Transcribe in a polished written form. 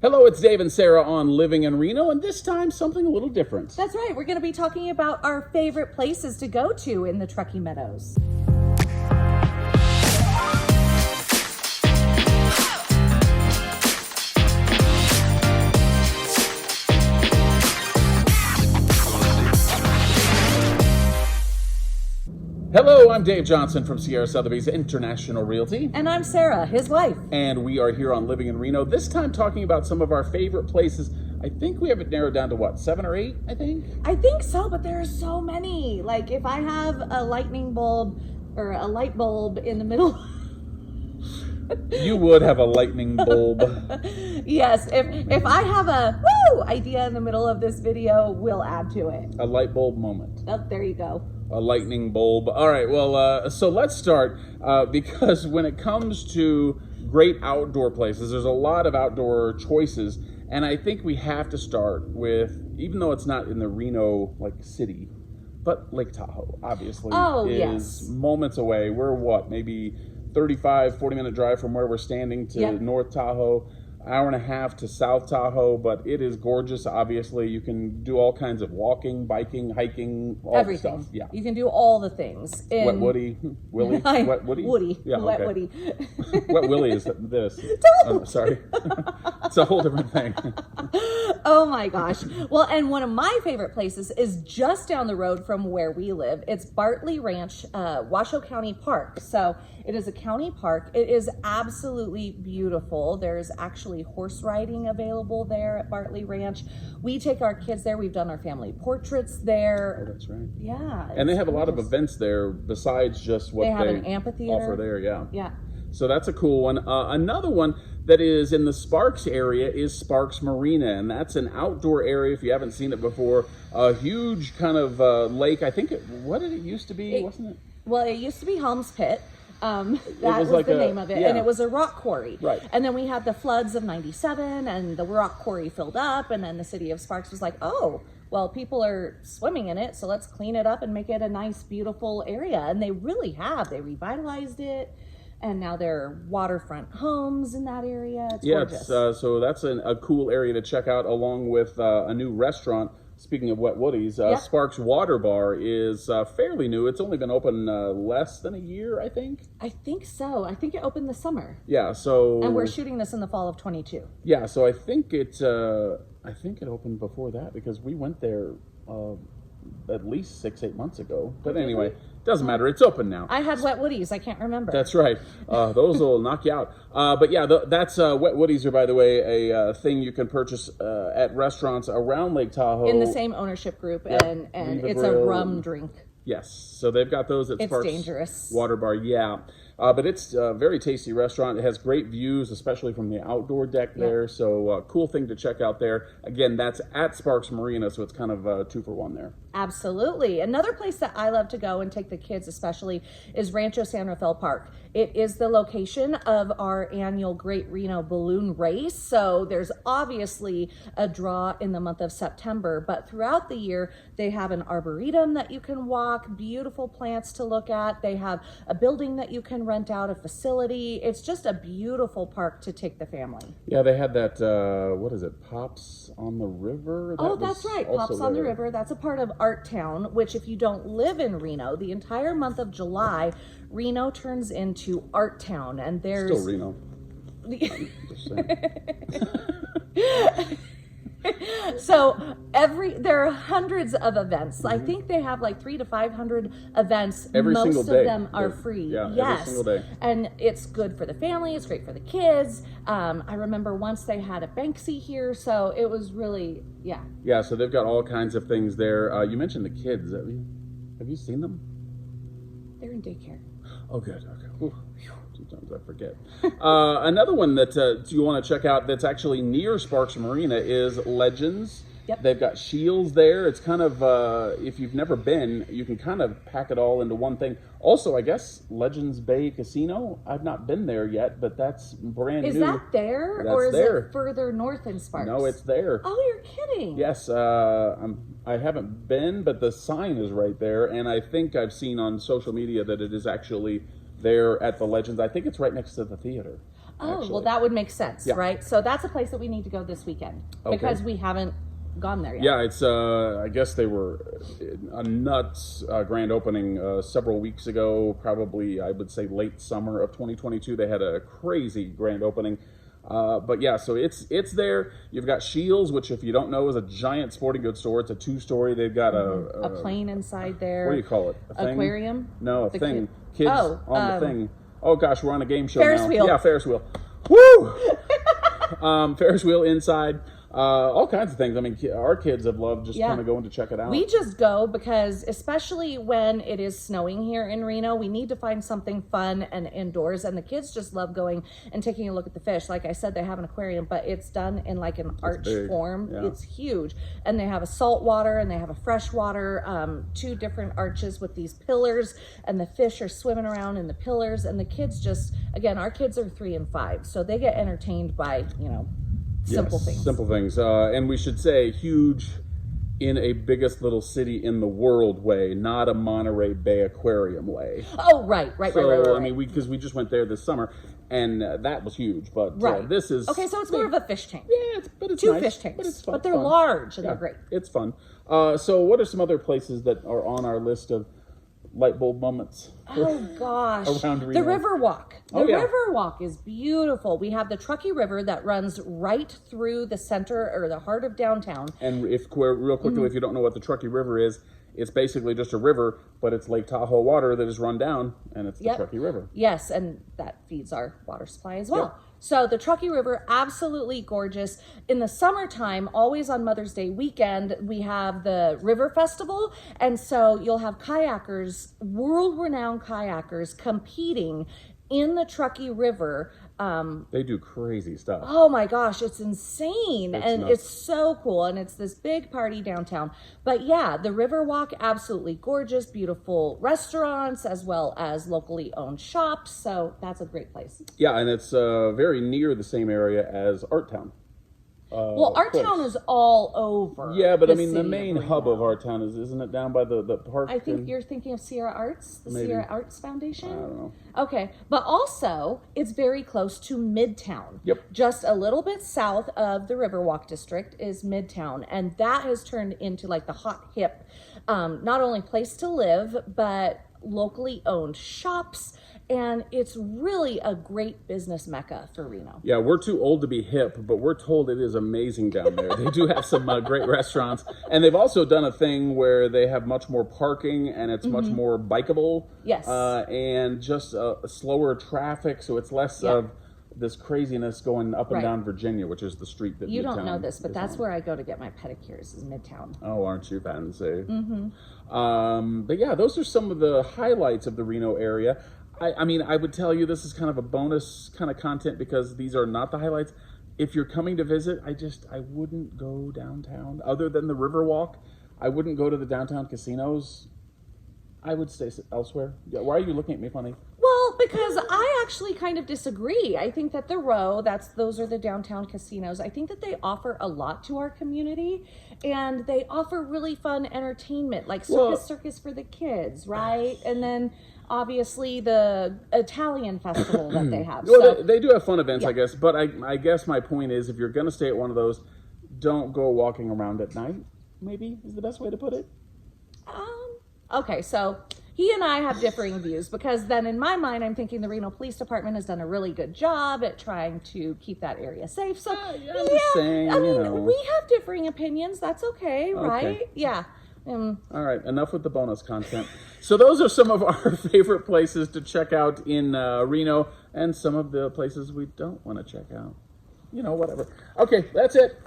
Hello, it's Dave and Sarah on Living in Reno, and this time something a little different. That's right. We're going to be talking about our favorite places to go to in the Truckee Meadows. Hello, I'm Dave Johnson from Sierra Sotheby's International Realty. And I'm Sarah, his wife. And we are here on Living in Reno, this time talking about some of our favorite places. I think we have it narrowed down to what, 7 or 8, I think? I think so, but there are so many. Like if I have a lightning bulb or a light bulb in the middle... You would have a lightning bulb. Yes, if I have a idea in the middle of this video, we'll add to it. A light bulb moment. Oh, there you go. A lightning bulb. All right, well, so let's start because when it comes to great outdoor places, there's a lot of outdoor choices, and I think we have to start with, even though it's not in the Reno city, but Lake Tahoe obviously is moments away. We're what, maybe 35-40 minute drive from where we're standing to North Tahoe, hour and a half to South Tahoe, but it is gorgeous. Obviously, you can do all kinds of walking, biking, hiking, all everything. The stuff. Yeah, you can do all the things. Wet Woody, Willie, Wet Woody, Woody, yeah, Wet okay. Woody. Wet Willie is this. Sorry, it's a whole different thing. Oh my gosh. Well, and one of my favorite places is just down the road from where we live. It's Bartley Ranch, Washoe County Park. So it is a county park. It is absolutely beautiful. There's actually horse riding available there at Bartley Ranch. We take our kids there. We've done our family portraits there. Oh, that's right. Yeah. And they have a lot of events there besides just what they have an amphitheater offer there. Yeah. Yeah. So that's a cool one. Another one that is in the Sparks area is Sparks Marina, and that's an outdoor area. If you haven't seen it before, a huge kind of lake. I think what did it used to be? Wasn't it? Well, it used to be Helms Pit. That was like the name of it, and it was a rock quarry. Right. And then we had the floods of '97, and the rock quarry filled up, and then the city of Sparks was like, oh, well, people are swimming in it, so let's clean it up and make it a nice, beautiful area. And they really have. They revitalized it. And now there are waterfront homes in that area. It's gorgeous. So that's a cool area to check out, along with a new restaurant. Speaking of Wet Woodies, Sparks Water Bar is fairly new. It's only been open less than a year, I think. I think so. I think it opened this summer. Yeah, so... And we're shooting this in the fall of 22. Yeah, so I think it opened before that because we went there at least 6-8 months ago. But anyway... Doesn't matter. It's open now. I had Wet Woodies. I can't remember. That's right. Those will knock you out. But yeah, that's Wet Woodies are, by the way, a thing you can purchase at restaurants around Lake Tahoe. In the same ownership group, and it's a rum drink. Yes. So they've got those at Sparks dangerous. Water Bar. Yeah. But it's a very tasty restaurant. It has great views, especially from the outdoor deck there. So cool thing to check out there. Again, that's at Sparks Marina, so it's kind of 2-for-1 there. Absolutely. Another place that I love to go and take the kids especially is Rancho San Rafael Park. It is the location of our annual Great Reno Balloon Race. So there's obviously a draw in the month of September, but throughout the year, they have an arboretum that you can walk, beautiful plants to look at. They have a building that you can rent out, a facility. It's just a beautiful park to take the family. Yeah, they had that, what is it, Pops on the River? That's right, Pops on the River. That's a part of Art Town, which if you don't live in Reno, the entire month of July, Reno turns into Art Town, and there's... Still Reno. Just saying. So there are hundreds of events. I think they have like 300 to 500 events. Every Most single of day. them are free. Yeah, yes. every single day. And it's good for the family. It's great for the kids. I remember once they had a Banksy here, so it was really, Yeah, so they've got all kinds of things there. You mentioned the kids. Have you seen them? They're in daycare. Oh, good. Okay. Ooh, sometimes I forget. Another one that you want to check out that's actually near Sparks Marina is Legends. Yep. They've got Shields there. It's kind of, if you've never been, you can kind of pack it all into one thing. Also, I guess, Legends Bay Casino. I've not been there yet, but that's brand new. Is that there? That's or is there. it further north in Sparks? No, it's there. Oh, you're kidding. Yes, I haven't been, but the sign is right there, and I think I've seen on social media that it is actually there at the Legends. I think it's right next to the theater. Oh, actually. well, that would make sense, Yeah. right? So that's a place that we need to go this weekend because we haven't gone there yet. Yeah, it's. I guess they were a nuts grand opening several weeks ago. Probably, I would say late summer of 2022. They had a crazy grand opening. But yeah, so it's there. You've got Shields, which if you don't know is a giant sporting goods store. It's a 2-story. They've got A plane inside there. What do you call it? A thing? Aquarium? No, a The thing. Kids Oh, on the thing. Oh gosh, we're on a game show Ferris now. wheel. Yeah, Ferris wheel. Woo! Ferris wheel inside. All kinds of things. I mean, our kids have loved just kind of going to check it out. We just go because, especially when it is snowing here in Reno, we need to find something fun and indoors. And the kids just love going and taking a look at the fish. Like I said, they have an aquarium, but it's done in like an arch form. Yeah. It's huge. And they have a saltwater and they have a freshwater, 2 different arches with these pillars. And the fish are swimming around in the pillars. And the kids just, again, our kids are 3 and 5. So they get entertained by, simple things. Simple things. And we should say huge in a biggest little city in the world way, not a Monterey Bay Aquarium way. Oh, right. I mean, because we just went there this summer, and that was huge. But this is... Okay, so it's more of a fish tank. Yeah, but it's 2 nice, fish tanks. but it's fun. But they're large, and they're great. It's fun. So what are some other places that are on our list of light bulb moments? Oh gosh, Around Reno? The Riverwalk. The yeah. Riverwalk is beautiful. We have the Truckee River that runs right through the center or the heart of downtown. And real quickly, if you don't know what the Truckee River is, it's basically just a river, but it's Lake Tahoe water that is run down, and it's the Truckee River. Yes, and that feeds our water supply as well. Yep. So the Truckee River, absolutely gorgeous. In the summertime, always on Mother's Day weekend, we have the River Festival. And so you'll have kayakers, world-renowned kayakers, competing in the Truckee River. They do crazy stuff. Oh my gosh, it's insane. And nuts. It's so cool. And it's this big party downtown. But yeah, the Riverwalk, absolutely gorgeous, beautiful restaurants, as well as locally owned shops. So that's a great place. Yeah, and it's very near the same area as Art Town. Well, Art Town is all over. Yeah, but I mean, the main hub of Art Town isn't it down by the park? I think you're thinking of Sierra Arts, the Maybe. Sierra Arts Foundation. I don't know. Okay, but also it's very close to Midtown. Yep. Just a little bit south of the Riverwalk district is Midtown, and that has turned into like the hot hip, not only place to live, but locally owned shops. And it's really a great business mecca for Reno. Yeah, we're too old to be hip, but we're told it is amazing down there. They do have some great restaurants. And they've also done a thing where they have much more parking and it's much more bikeable. Yes. And just slower traffic, so it's less of this craziness going up and down Virginia, which is the street that you Midtown don't know this, but that's on. where I go to get my pedicures is Midtown. Oh, aren't you fancy? But yeah, those are some of the highlights of the Reno area. I mean, I would tell you this is kind of a bonus kind of content because these are not the highlights. If you're coming to visit, I wouldn't go downtown. Other than the Riverwalk, I wouldn't go to the downtown casinos. I would stay elsewhere. Yeah, why are you looking at me funny? Well, because I actually kind of disagree. I think that the Row, those are the downtown casinos. I think that they offer a lot to our community, and they offer really fun entertainment, like circus for the kids, right? And then obviously the Italian festival that they have. Well, so, they do have fun events, I guess. But I guess my point is, if you're going to stay at one of those, don't go walking around at night. Maybe is the best way to put it. Okay, so he and I have differing views because then in my mind, I'm thinking the Reno Police Department has done a really good job at trying to keep that area safe. So I'm just saying, I mean, we have differing opinions. That's okay, right? Yeah. All right, enough with the bonus content. So those are some of our favorite places to check out in Reno and some of the places we don't want to check out. Whatever. Okay, that's it.